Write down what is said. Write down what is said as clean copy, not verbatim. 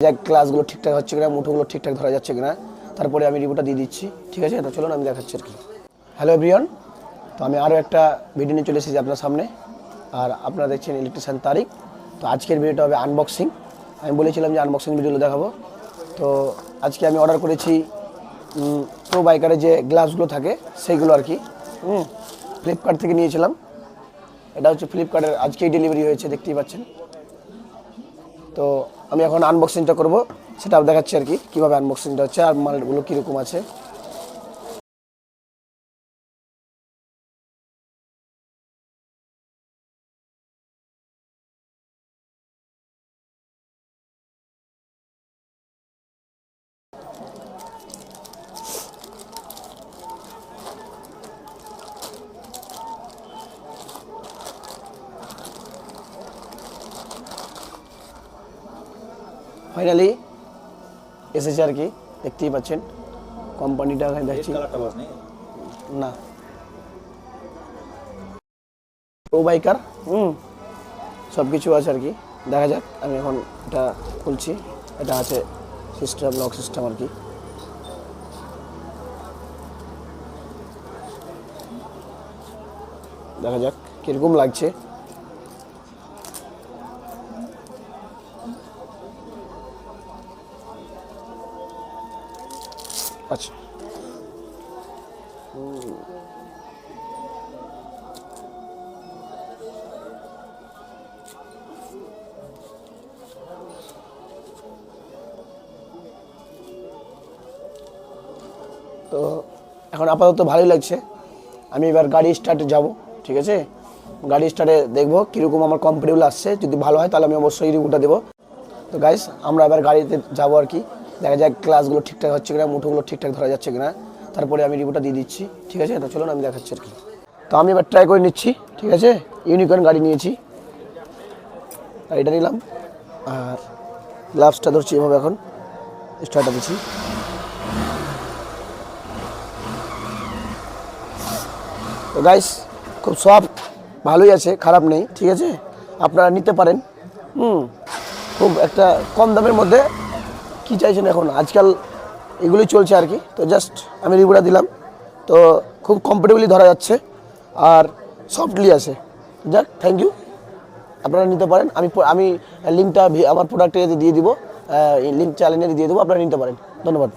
যাক ক্লাসগুলো ঠিকঠাক হচ্ছে কিনা, মুঠোগুলো ঠিকঠাক ধরা যাচ্ছে কিনা, তারপরে আমি রিভিউটা দিয়ে দিচ্ছি। ঠিক আছে, তো চলুন আমি দেখাচ্ছি আর কি। হ্যালো এভরিওয়ান, তো আমি আরও একটা ভিডিও নিয়ে চলে এসেছি আপনার সামনে। আর আপনারা দেখছেন ইলেকট্রিশিয়ান তারিক। তো আজকের ভিডিওটা হবে আনবক্সিং। আমি বলেছিলাম যে আনবক্সিং ভিডিওগুলো দেখাবো। তো আজকে আমি অর্ডার করেছি প্রো বাইকারের যে গ্লাসগুলো থাকে সেইগুলো আর কি। ফ্লিপকার্ট থেকে নিয়েছিলাম। এটা হচ্ছে ফ্লিপকার্টের আজকেই ডেলিভারি হয়েছে, দেখতেই পাচ্ছেন। তো আমি এখন আনবক্সিংটা করব, সেটা দেখাচ্ছি আর কি কীভাবে আনবক্সিংটা হচ্ছে আর মালগুলো কীরকম আছে। ফাইনালি এসেছে আর কি, দেখতেই পাচ্ছেন। কোম্পানিটা এখানে দেখছি না, প্রো বাইকার সব কিছু আছে আর কি। দেখা যাক, আমি এখন এটা খুলছি। এটা আছে সিস্টেম, লক সিস্টেম আর কি। দেখা যাক কীরকম লাগছে। আচ্ছা, তো এখন আপাতত ভালোই লাগছে। আমি এবার গাড়ি স্টার্টে যাব। ঠিক আছে, গাড়ি স্টার্টে দেখবো কীরকম আমার কমফোর্টেবল আসছে। যদি ভালো হয় তাহলে আমি অবশ্যই রিভিউটা দেবো। তো গাইস, আমরা এবার গাড়িতে যাবো আর কি। দেখা যাক ক্লাসগুলো ঠিকঠাক হচ্ছে কিনা, মুঠোগুলো ঠিকঠাক ধরা যাচ্ছে কিনা, তারপরে আমি রিভিউটা দিয়ে দিচ্ছি। ঠিক আছে, তো চলুন আমি দেখাচ্ছি আর কি। তো আমি এবার ট্রাই করে নিচ্ছি। ঠিক আছে, ইউনিকর্ন গাড়ি নিয়েছি, গাড়িটা নিলাম আর গ্লাভসটা ধরছি এভাবে। এখন স্টার্টটা দিচ্ছি। তো গাইস, খুব সফট, ভালোই আছে, খারাপ নেই। ঠিক আছে, আপনারা নিতে পারেন। খুব একটা কম দামের মধ্যে কি চাইছেন এখন, আজকাল এগুলোই চলছে আর কি। তো জাস্ট আমি রিভিউটা দিলাম। তো খুব কমফোর্টেবলি ধরা যাচ্ছে আর সফটলি আছে। যাক, থ্যাংক ইউ, আপনারা নিতে পারেন। আমি লিঙ্কটা আমার প্রোডাক্টে দিয়ে দিব, লিঙ্ক চ্যানেলে দিয়ে দেবো, আপনারা নিতে পারেন। ধন্যবাদ।